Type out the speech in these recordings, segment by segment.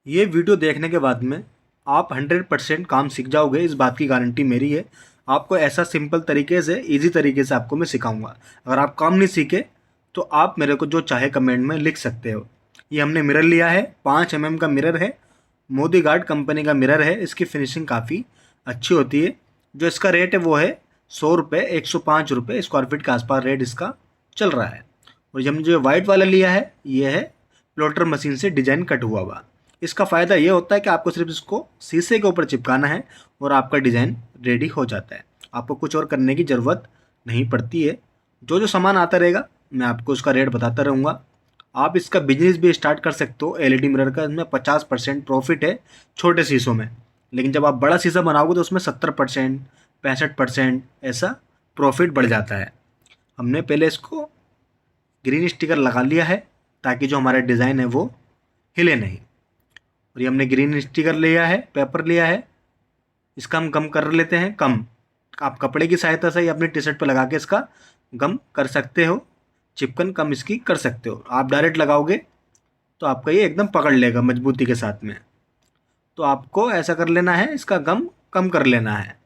ये वीडियो देखने के बाद में आप 100% काम सीख जाओगे, इस बात की गारंटी मेरी है। आपको ऐसा सिंपल तरीके से, इजी तरीके से आपको मैं सिखाऊंगा। अगर आप काम नहीं सीखे तो आप मेरे को जो चाहे कमेंट में लिख सकते हो। ये हमने मिरर लिया है, 5 mm का मिरर है, मोदी गार्ड कंपनी का मिरर है। इसकी फिनिशिंग काफ़ी अच्छी होती है। जो इसका रेट है वो है 100 रुपये, 105 रुपये स्क्वायर फीट के आसपास रेट इसका चल रहा है। और ये हमने जो वाइट वाला लिया है ये है प्लॉटर मशीन से डिजाइन कट हुआ। इसका फ़ायदा ये होता है कि आपको सिर्फ इसको शीशे के ऊपर चिपकाना है और आपका डिज़ाइन रेडी हो जाता है। आपको कुछ और करने की ज़रूरत नहीं पड़ती है। जो जो सामान आता रहेगा मैं आपको उसका रेट बताता रहूँगा। आप इसका बिजनेस भी स्टार्ट कर सकते हो। एलईडी मिरर का इसमें 50% प्रॉफिट है छोटे शीशों में, लेकिन जब आप बड़ा शीशा बनाओगे तो उसमें 70%, 65% ऐसा प्रॉफिट बढ़ जाता है। हमने पहले इसको ग्रीन स्टिकर लगा लिया है ताकि जो हमारा डिज़ाइन है वो हिले नहीं। और ये हमने ग्रीन स्टिकर लिया है, पेपर लिया है, इसका हम गम कर लेते हैं कम। आप कपड़े की सहायता से या अपनी टी शर्ट पर लगा के इसका गम कर सकते हो, चिपकन कम इसकी कर सकते हो। आप डायरेक्ट लगाओगे तो आपका ये एकदम पकड़ लेगा मजबूती के साथ में। तो आपको ऐसा कर लेना है, इसका गम कम कर लेना है।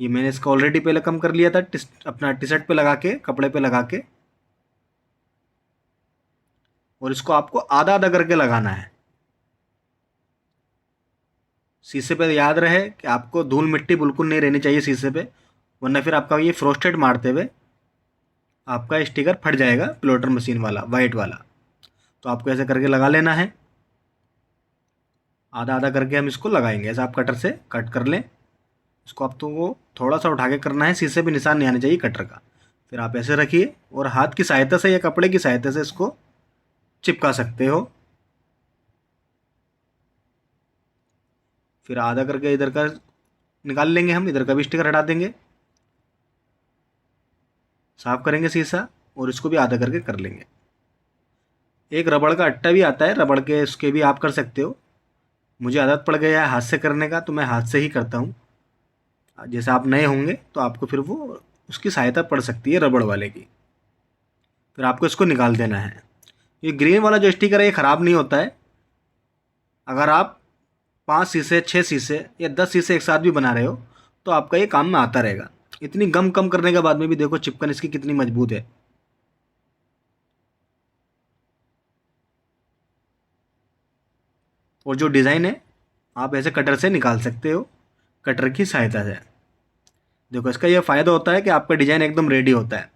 ये मैंने इसका ऑलरेडी पहले कम कर लिया था अपना टी शर्ट पे लगा के, कपड़े पे लगा के। और इसको आपको आधा आधा करके लगाना है। शीशे पे याद रहे कि आपको धूल मिट्टी बिल्कुल नहीं रहनी चाहिए शीशे पे, वरना फिर आपका ये फ्रोस्टेड मारते हुए आपका स्टिकर फट जाएगा, प्लॉटर मशीन वाला वाइट वाला। तो आपको ऐसे करके लगा लेना है, आधा आधा करके हम इसको लगाएंगे। ऐसा आप कटर से कट कर लें इसको। आप तो वो थोड़ा सा उठा के करना है, शीशे पे निशान नहीं आना चाहिए कटर का। फिर आप ऐसे रखिए और हाथ की सहायता से या कपड़े की सहायता से इसको चिपका सकते हो। फिर आधा करके इधर का निकाल लेंगे, हम इधर का भी स्टिकर हटा देंगे, साफ करेंगे शीशा और इसको भी आधा करके कर लेंगे। एक रबड़ का अट्टा भी आता है, रबड़ के उसके भी आप कर सकते हो। मुझे आदत पड़ गया है हाथ से करने का तो मैं हाथ से ही करता हूँ। जैसे आप नए होंगे तो आपको फिर वो उसकी सहायता पड़ सकती है रबड़ वाले की। फिर आपको इसको निकाल देना है। ये ग्रीन वाला जो स्टिकर है ये ख़राब नहीं होता है। अगर आप 5 शीशे, 6 शीशे या 10 शीशे एक साथ भी बना रहे हो तो आपका ये काम में आता रहेगा। इतनी गम कम करने के बाद में भी देखो चिपकन इसकी कितनी मजबूत है। और जो डिज़ाइन है आप ऐसे कटर से निकाल सकते हो, कटर की सहायता से। देखो इसका ये फ़ायदा होता है कि आपका डिज़ाइन एकदम रेडी होता है।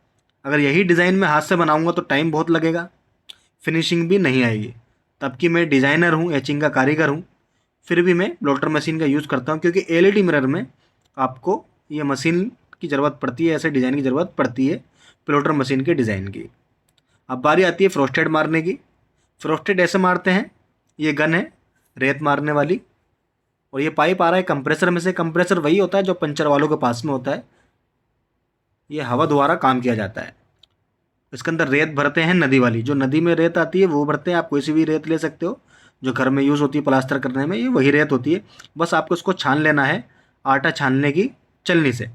अगर यही डिज़ाइन मैं हाथ से बनाऊंगा तो टाइम बहुत लगेगा, फिनिशिंग भी नहीं आएगी। तब कि मैं डिज़ाइनर हूँ, एचिंग का कारीगर हूँ, फिर भी मैं प्लॉटर मशीन का यूज़ करता हूँ क्योंकि एलईडी मिरर में आपको ये मशीन की ज़रूरत पड़ती है, ऐसे डिज़ाइन की ज़रूरत पड़ती है प्लॉटर मशीन के डिज़ाइन की। अब बारी आती है फ्रोस्टेड मारने की। फ्रोस्टेड ऐसे मारते हैं, ये गन है रेत मारने वाली और ये पाइप आ रहा है कंप्रेसर में से। कंप्रेसर वही होता है जो पंचर वालों के पास में होता है। ये हवा द्वारा काम किया जाता है। इसके अंदर रेत भरते हैं, नदी वाली, जो नदी में रेत आती है वो भरते हैं। आप कोई सी भी रेत ले सकते हो जो घर में यूज़ होती है प्लास्टर करने में, ये वही रेत होती है। बस आपको इसको छान लेना है आटा छानने की चलनी से।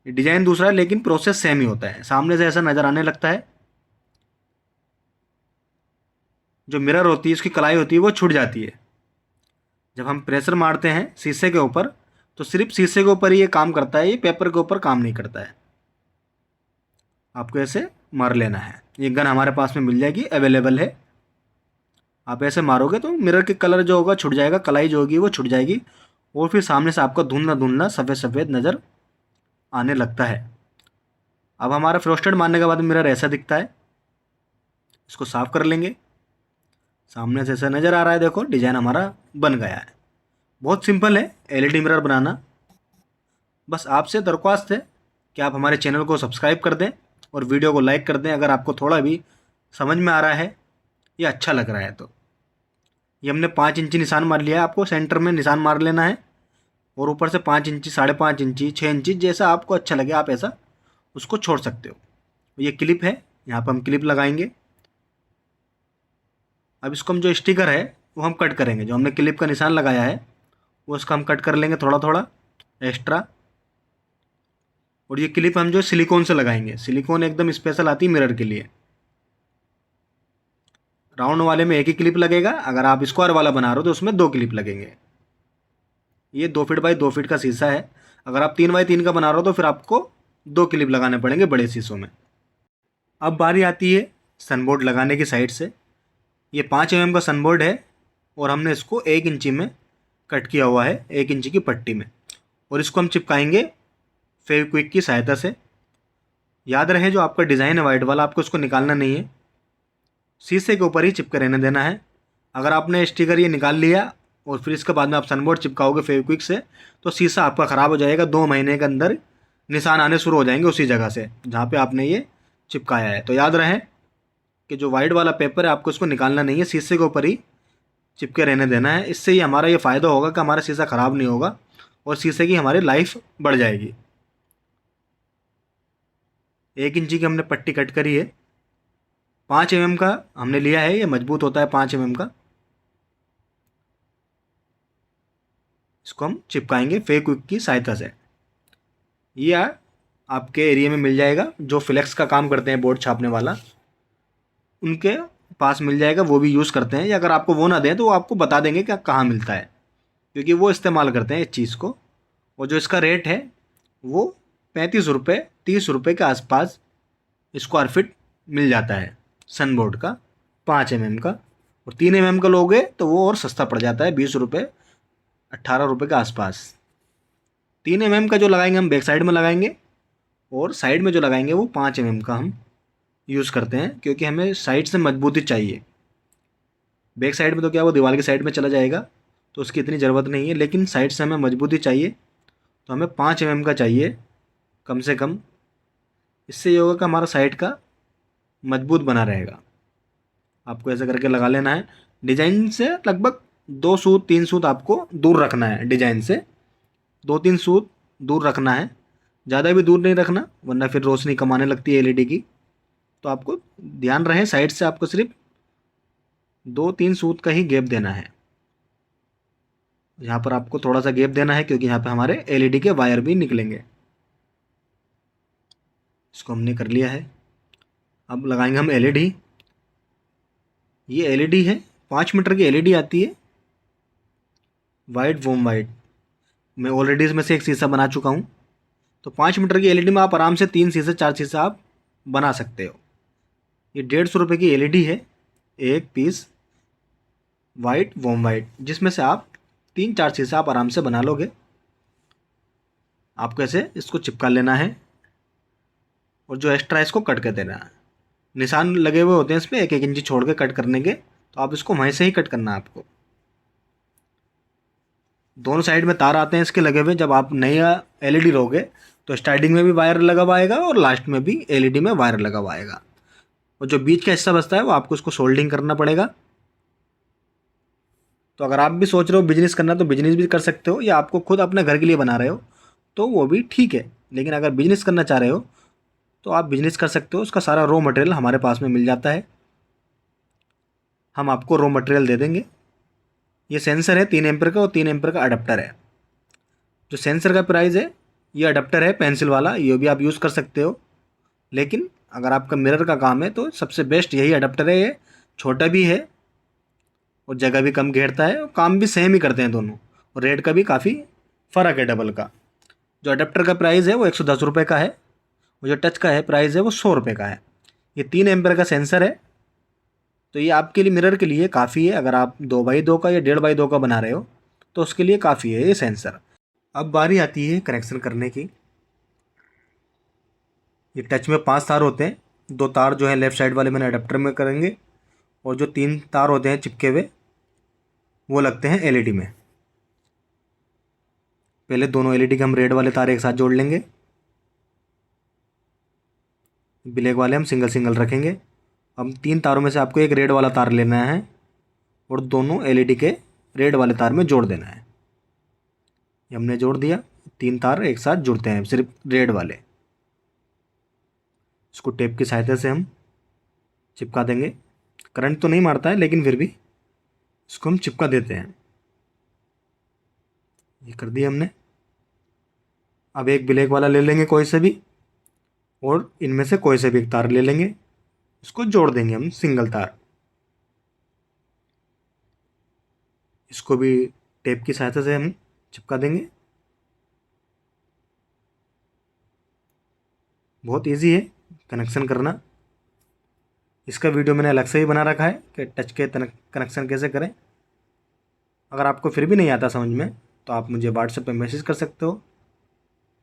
डिज़ाइन दूसरा है लेकिन प्रोसेस सेम ही होता है। सामने से ऐसा नज़र आने लगता है, जो मिरर होती है उसकी कलाई होती है वो छूट जाती है। जब हम प्रेशर मारते हैं शीशे के ऊपर तो सिर्फ शीशे के ऊपर ही ये काम करता है, ये पेपर के ऊपर काम नहीं करता है। आपको ऐसे मार लेना है। ये गन हमारे पास में मिल जाएगी, अवेलेबल है। आप ऐसे मारोगे तो मिरर के कलर जो होगा छुट जाएगा, कलाई जो होगी वो छुट जाएगी और फिर सामने से आपको धुंधला धुंधला सफ़ेद सफ़ेद नज़र आने लगता है। अब हमारा फ्रोस्टेड मारने के बाद मिरर ऐसा दिखता है। इसको साफ़ कर लेंगे। सामने से ऐसा नज़र आ रहा है, देखो डिज़ाइन हमारा बन गया है। बहुत सिंपल है एलईडी मिरर बनाना। बस आपसे दरख्वास्त है कि आप हमारे चैनल को सब्सक्राइब कर दें और वीडियो को लाइक कर दें अगर आपको थोड़ा भी समझ में आ रहा है या अच्छा लग रहा है तो। ये हमने 5 इंची निशान मार लिया है, आपको सेंटर में निशान मार लेना है और ऊपर से 5 इंची, 5.5 इंची, 6 इंची जैसा आपको अच्छा लगे आप ऐसा उसको छोड़ सकते हो। ये क्लिप है, यहाँ पर हम क्लिप लगाएंगे। अब इसको हम जो स्टिकर है वो हम कट करेंगे। जो हमने क्लिप का निशान लगाया है वो उसका हम कट कर लेंगे थोड़ा थोड़ा एक्स्ट्रा। और ये क्लिप हम जो सिलिकॉन से लगाएंगे, सिलिकॉन एकदम स्पेशल आती है मिरर के लिए। राउंड वाले में एक ही क्लिप लगेगा, अगर आप स्क्वायर वाला बना रहे हो तो उसमें 2 क्लिप लगेंगे। ये 2 फीट बाई 2 फीट का शीशा है। अगर आप 3 बाई 3 का बना रहे हो तो फिर आपको 2 क्लिप लगाने पड़ेंगे बड़े शीशों में। अब बारी आती है सनबोर्ड लगाने की साइड से। ये 5 mm का सनबोर्ड है और हमने इसको 1 इंची में कट किया हुआ है, 1 इंची की पट्टी में, और इसको हम चिपकाएंगे फेविक्विक की सहायता से। याद रहे जो आपका डिज़ाइन है वाइट वाला, आपको इसको निकालना नहीं है, शीशे के ऊपर ही चिपके रहने देना है। अगर आपने स्टिकर ये निकाल लिया और फिर इसके बाद में आप सनबोर्ड चिपकाओगे फेविक्विक से तो शीशा आपका ख़राब हो जाएगा। 2 महीने के अंदर निशान आने शुरू हो जाएंगे उसी जगह से जहाँ पे आपने ये चिपकाया है। तो याद रहे कि जो वाइट वाला पेपर है आपको इसको निकालना नहीं है, शीशे के ऊपर ही चिपके रहने देना है। इससे ही हमारा ये फ़ायदा होगा कि हमारा शीशा ख़राब नहीं होगा और शीशे की हमारी लाइफ बढ़ जाएगी। 1 इंची की हमने पट्टी कट करी है। 5 mm का हमने लिया है, ये मजबूत होता है 5 mm का। इसको हम चिपकाएंगे फेविक्विक की सहायता से। ये आपके एरिया में मिल जाएगा, जो फ्लेक्स का काम करते हैं बोर्ड छापने वाला, उनके पास मिल जाएगा, वो भी यूज़ करते हैं। या अगर आपको वो ना दें तो वो आपको बता देंगे कि कहाँ मिलता है, क्योंकि वो इस्तेमाल करते हैं इस चीज़ को। और जो इसका रेट है वो 35 रुपये 30 रुपये के आसपास स्क्वायर फीट मिल जाता है सनबोर्ड का 5 mm का। और 3 mm का लोगे तो वो और सस्ता पड़ जाता है, 20 रुपये 18 रुपये के आसपास। 3 mm का जो लगाएंगे हम बैक साइड में लगाएंगे, और साइड में जो लगाएंगे वो 5 mm का हम यूज़ करते हैं, क्योंकि हमें साइड से मजबूती चाहिए। बैक साइड में तो क्या वो दीवार की साइड में चला जाएगा, तो उसकी इतनी ज़रूरत नहीं है, लेकिन साइड से हमें मजबूती चाहिए तो हमें 5 mm का चाहिए कम से कम। इससे ये होगा कि हमारा साइड का मजबूत बना रहेगा। आपको ऐसा करके लगा लेना है। डिज़ाइन से लगभग 2 सूत 3 सूत आपको दूर रखना है, डिज़ाइन से 2-3 सूत दूर रखना है, ज़्यादा भी दूर नहीं रखना वरना फिर रोशनी कम आने लगती है एलईडी की। तो आपको ध्यान रहे साइड से आपको सिर्फ 2-3 सूत का ही गैप देना है। यहाँ पर आपको थोड़ा सा गैप देना है क्योंकि यहाँ पे हमारे एलईडी के वायर भी निकलेंगे। इसको हमने कर लिया है। अब लगाएंगे हम एलईडी। ये एलईडी है, 5 मीटर की एलईडी आती है, वाइट वॉम वाइट। मैं ऑलरेडी इसमें से एक शीशा बना चुका हूँ। तो 5 मीटर की एलईडी में आप आराम से 3 शीशे 4 शीशे आप बना सकते हो। ये 150 रुपये की एलईडी है, एक पीस वाइट वॉम वाइट, जिसमें से आप 3-4 शीशे आप आराम से बना लोगे। आपको ऐसे इसको चिपका लेना है और जो एक्स्ट्रा इसको कट कर देना है। निशान लगे हुए होते हैं इसमें 1-1 इंची छोड़ के कट करने के, तो आप इसको वहीं से ही कट करना है आपको। दोनों साइड में तार आते हैं इसके लगे हुए। जब आप नया एलईडी लोगे तो स्टार्टिंग में भी वायर लगा हुआ आएगा और लास्ट में भी एलईडी में वायर लगा हुआ आएगा, और जो बीच का हिस्सा बचता है वो आपको उसको सोल्डिंग करना पड़ेगा। तो अगर आप भी सोच रहे हो बिजनेस करना तो बिजनेस भी कर सकते हो, या आपको खुद अपने घर के लिए बना रहे हो तो वो भी ठीक है। लेकिन अगर बिजनेस करना चाह रहे हो तो आप बिजनेस कर सकते हो। उसका सारा रॉ मटेरियल हमारे पास में मिल जाता है, हम आपको रॉ मटेरियल दे देंगे। ये सेंसर है 3 एम्पर का और 3 एम्पर का अडेप्टर है। जो सेंसर का प्राइस है, ये अडेप्टर है पेंसिल वाला, ये भी आप यूज़ कर सकते हो। लेकिन अगर आपका मिरर का काम है तो सबसे बेस्ट यही अडेप्टर है। ये छोटा भी है और जगह भी कम घेरता है, और काम भी सेम ही करते हैं दोनों, और रेट का भी काफ़ी फ़र्क है डबल का। जो अडेप्टर का प्राइस है वो 110 रुपये का है, और जो टच का है प्राइस है वो 100 रुपये का है। ये 3 एम्पर का सेंसर है, तो ये आपके लिए मिरर के लिए काफ़ी है। अगर आप 2x2 का या 1.5x2 का बना रहे हो तो उसके लिए काफ़ी है ये सेंसर। अब बारी आती है कनेक्शन करने की। ये टच में 5 तार होते हैं, 2 तार जो है लेफ़्ट साइड वाले मैंने अडेप्टर में करेंगे, और जो 3 तार होते हैं चिपके हुए वो लगते हैं एलईडी में। पहले दोनों एलईडी के हम रेड वाले तार एक साथ जोड़ लेंगे, ब्लैक वाले हम सिंगल सिंगल रखेंगे। अब 3 तारों में से आपको एक रेड वाला तार लेना है और दोनों एलईडी के रेड वाले तार में जोड़ देना है। ये हमने जोड़ दिया, 3 तार एक साथ जुड़ते हैं सिर्फ रेड वाले। इसको टेप की सहायता से हम चिपका देंगे। करंट तो नहीं मारता है लेकिन फिर भी इसको हम चिपका देते हैं। ये कर दिया हमने। अब एक ब्लैक वाला ले लेंगे कोई से भी, और इनमें से कोई से भी एक तार ले लेंगे, इसको जोड़ देंगे हम सिंगल तार। इसको भी टेप की सहायता से हम चिपका देंगे। बहुत इजी है कनेक्शन करना। इसका वीडियो मैंने अलग से ही बना रखा है कि टच के कनेक्शन कैसे करें। अगर आपको फिर भी नहीं आता समझ में तो आप मुझे व्हाट्सएप पे मैसेज कर सकते हो,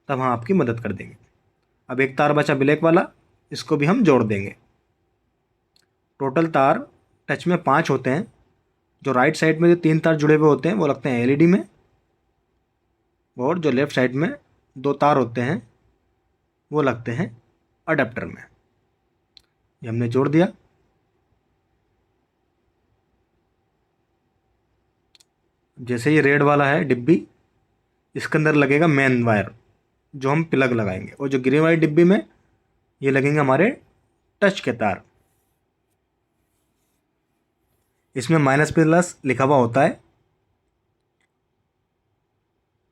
तब हम आपकी मदद कर देंगे। अब एक तार बचा ब्लैक वाला, इसको भी हम जोड़ देंगे। टोटल तार टच में 5 होते हैं। जो राइट साइड में जो 3 तार जुड़े हुए होते हैं वो लगते हैं एलईडी में, और जो लेफ़्ट साइड में 2 तार होते हैं वो लगते हैं अडेप्टर में। ये हमने जोड़ दिया। जैसे ये रेड वाला है डिब्बी, इसके अंदर लगेगा मेन वायर जो हम प्लग लगाएंगे, और जो ग्रीन वाली डिब्बी में ये लगेंगे हमारे टच के तार। इसमें माइनस प्लस लिखा हुआ होता है।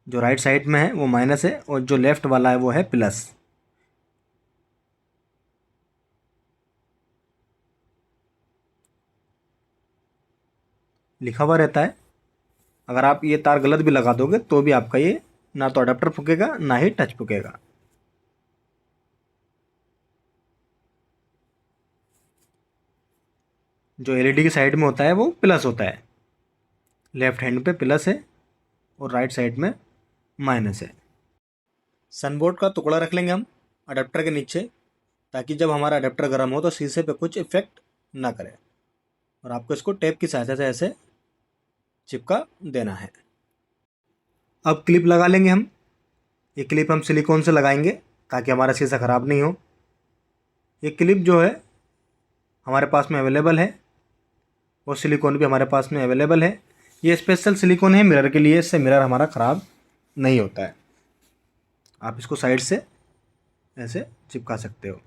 जो राइट साइड में है वो माइनस है, और जो लेफ्ट वाला है वो है प्लस। लिखा हुआ रहता है। अगर आप ये तार गलत भी लगा दोगे तो भी आपका ये ना तो अडेप्टर फूकेगा ना ही टच फूकेगा। जो एलईडी की साइड में होता है वो प्लस होता है, लेफ्ट हैंड पे प्लस है और राइट साइड में माइनस है। सनबोर्ड का टुकड़ा रख लेंगे हम अडेप्टर के नीचे, ताकि जब हमारा अडेप्टर गर्म हो तो शीशे पे कुछ इफेक्ट ना करे। और आपको इसको टेप की सहायता से ऐसे चिपका देना है। अब क्लिप लगा लेंगे हम। ये क्लिप हम सिलिकॉन से लगाएंगे ताकि हमारा शीशा ख़राब नहीं हो। ये क्लिप जो है हमारे पास में अवेलेबल है, और सिलिकॉन भी हमारे पास में अवेलेबल है। ये स्पेशल सिलिकॉन है मिरर के लिए, इससे मिरर हमारा ख़राब नहीं होता है। आप इसको साइड से ऐसे चिपका सकते हो।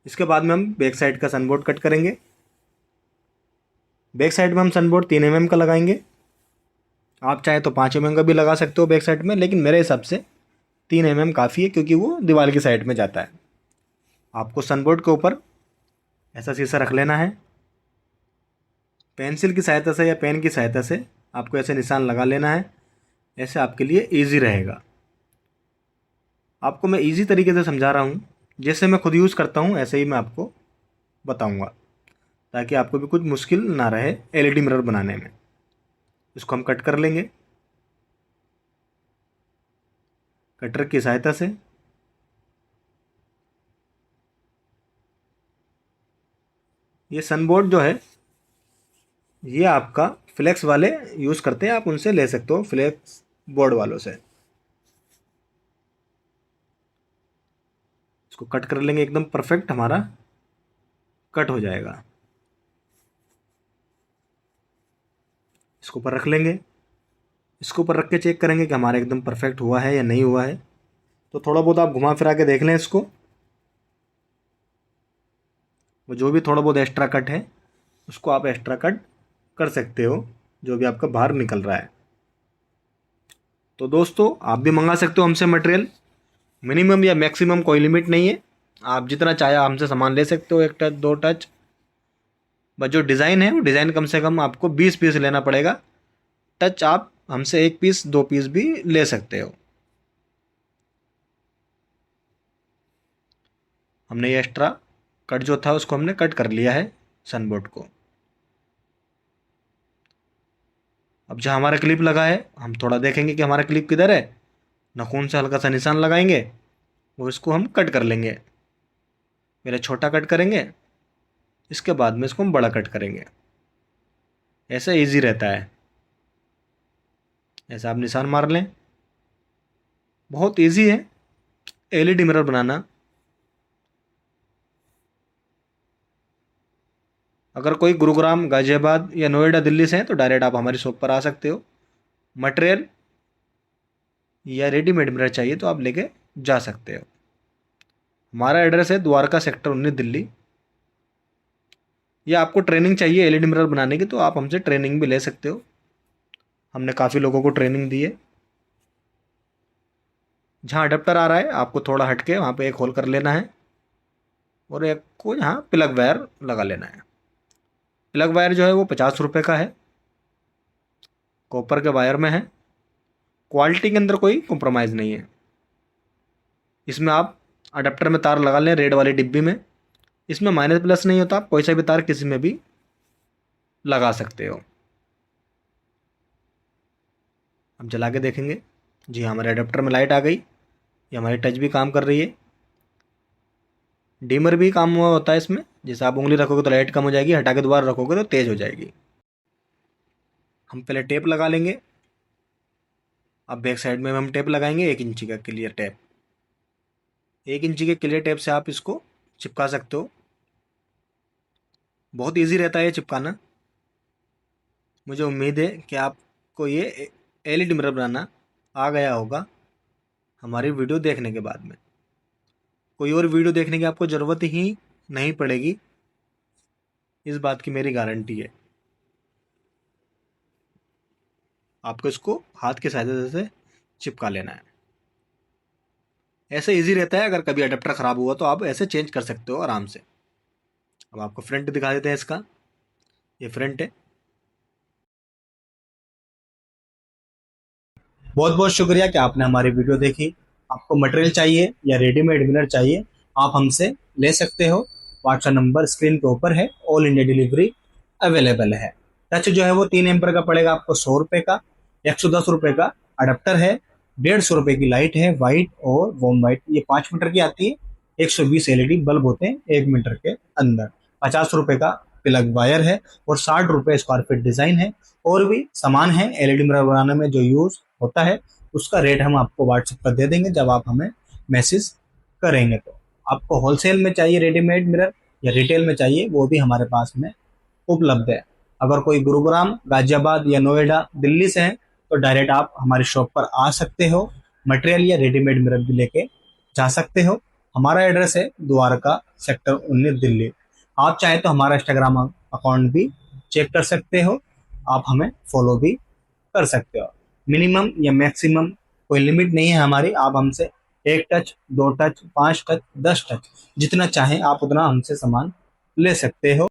इसके बाद में हम बैक साइड का सनबोर्ड कट करेंगे। बैक साइड में हम सनबोर्ड 3 mm का लगाएंगे। आप चाहे तो 5 mm का भी लगा सकते हो बैक साइड में, लेकिन मेरे हिसाब से 3 mm काफ़ी है, क्योंकि वो दीवार की साइड में जाता है। आपको सनबोर्ड के ऊपर ऐसा शीशा रख लेना है। पेंसिल की सहायता से या पेन की सहायता से आपको ऐसे निशान लगा लेना है। ऐसे आपके लिए ईजी रहेगा। आपको मैं ईजी तरीके से समझा रहा हूँ, जैसे मैं खुद यूज़ करता हूँ ऐसे ही मैं आपको बताऊँगा, ताकि आपको भी कुछ मुश्किल ना रहे एलईडी मिरर बनाने में। इसको हम कट कर लेंगे कटर की सहायता से। ये सनबोर्ड जो है ये आपका फ्लेक्स वाले यूज़ करते हैं, आप उनसे ले सकते हो, फ्लेक्स बोर्ड वालों से। इसको कट कर लेंगे, एकदम परफेक्ट हमारा कट हो जाएगा। इसको ऊपर रख लेंगे। इसको ऊपर रख के चेक करेंगे कि हमारा एकदम परफेक्ट हुआ है या नहीं हुआ है। तो थोड़ा बहुत आप घुमा फिरा के देख लें इसको। वो जो भी थोड़ा बहुत एक्स्ट्रा कट है उसको आप एक्स्ट्रा कट कर सकते हो, जो भी आपका बाहर निकल रहा है। तो दोस्तों आप भी मंगा सकते हो हमसे मटेरियल। मिनिमम या मैक्सिमम कोई लिमिट नहीं है, आप जितना चाहे हमसे सामान ले सकते हो, 1 टच 2 टच। बस जो डिज़ाइन है वो डिज़ाइन कम से कम आपको 20 पीस लेना पड़ेगा। टच आप हमसे 1 पीस 2 पीस भी ले सकते हो। हमने ये एक्स्ट्रा कट जो था उसको हमने कट कर लिया है सनबोर्ड को। अब जहाँ हमारा क्लिप लगा है हम थोड़ा देखेंगे कि हमारा क्लिप किधर है। नाखून से हल्का सा निशान लगाएंगे, वो इसको हम कट कर लेंगे। पहले छोटा कट करेंगे, इसके बाद में इसको हम बड़ा कट करेंगे। ऐसा इजी रहता है। ऐसा आप निशान मार लें। बहुत इजी है एलईडी मिरर बनाना। अगर कोई गुरुग्राम, गाजियाबाद या नोएडा, दिल्ली से हैं तो डायरेक्ट आप हमारी शॉप पर आ सकते हो। मटेरियल या रेडीमेड मिरर चाहिए तो आप लेके जा सकते हो। हमारा एड्रेस है द्वारका सेक्टर 19 दिल्ली। या आपको ट्रेनिंग चाहिए एलईडी मिरर बनाने की तो आप हमसे ट्रेनिंग भी ले सकते हो। हमने काफ़ी लोगों को ट्रेनिंग दी है। जहाँ अडेप्टर आ रहा है आपको थोड़ा हट के वहाँ पे एक होल कर लेना है, और एक को यहाँ प्लग वायर लगा लेना है। प्लग वायर जो है वो 50 रुपये का है। कॉपर के वायर में है। क्वालिटी के अंदर कोई कॉम्प्रोमाइज़ नहीं है। इसमें आप अडेप्टर में तार लगा लें रेड वाली डिब्बी में। इसमें माइनस प्लस नहीं होता, आप कोई सा भी तार किसी में भी लगा सकते हो। अब जला के देखेंगे। जी हाँ, हमारे अडेप्टर में लाइट आ गई। ये हमारी टच भी काम कर रही है। डिमर भी काम हुआ होता है इसमें। जैसे आप उंगली रखोगे तो लाइट कम हो जाएगी, हटा के दोबारा रखोगे तो तेज़ हो जाएगी। हम पहले टेप लगा लेंगे। अब बैक साइड में हम टेप लगाएंगे 1 इंची का क्लियर टेप। 1 इंची के क्लियर टेप से आप इसको चिपका सकते हो। बहुत ईजी रहता है ये चिपकाना। मुझे उम्मीद है कि आपको ये एलईडी मिरर बनाना आ गया होगा हमारी वीडियो देखने के बाद में। कोई और वीडियो देखने की आपको ज़रूरत ही नहीं पड़ेगी, इस बात की मेरी गारंटी है। आपको इसको हाथ की सहायता से चिपका लेना है। ऐसे इजी रहता है। अगर कभी अडेप्टर ख़राब हुआ तो आप ऐसे चेंज कर सकते हो आराम से। अब आपको फ्रंट दिखा देते हैं इसका। ये फ्रंट है। बहुत बहुत शुक्रिया कि आपने हमारी वीडियो देखी। आपको मटेरियल चाहिए या रेडीमेड विनर चाहिए, आप हमसे ले सकते हो। व्हाट्सएप नंबर स्क्रीन के ऊपर है। ऑल इंडिया डिलीवरी अवेलेबल है। टच जो है वो 3 एम्पर का पड़ेगा आपको 100 रुपये का। 110 रुपये का अडेप्टर है। 150 रुपये की लाइट है, वाइट और वॉर्म वाइट। ये 5 मीटर की आती है। 120 एलईडी बल्ब होते हैं 1 मीटर के अंदर। 50 रुपये का प्लग वायर है और 60 रुपये स्क्वायर फीट डिजाइन है। और भी सामान है एलईडी मिरर बनाने में जो यूज होता है, उसका रेट हम आपको व्हाट्सएप पर दे देंगे जब आप हमें मैसेज करेंगे। तो आपको होलसेल में चाहिए रेडीमेड मिरर या रिटेल में चाहिए, वो भी हमारे पास में उपलब्ध है। अगर कोई गुरुग्राम, गाजियाबाद या नोएडा, दिल्ली से हैं तो डायरेक्ट आप हमारी शॉप पर आ सकते हो। मटेरियल या रेडीमेड मिरर भी लेके जा सकते हो। हमारा एड्रेस है द्वारका, सेक्टर 19, दिल्ली। आप चाहे तो हमारा इंस्टाग्राम अकाउंट भी चेक कर सकते हो। आप हमें फॉलो भी कर सकते हो। मिनिमम या मैक्सिमम कोई लिमिट नहीं है हमारी। आप हमसे 1 टच, 2 टच, 5 टच, 10 टच जितना चाहें आप उतना हमसे सामान ले सकते हो।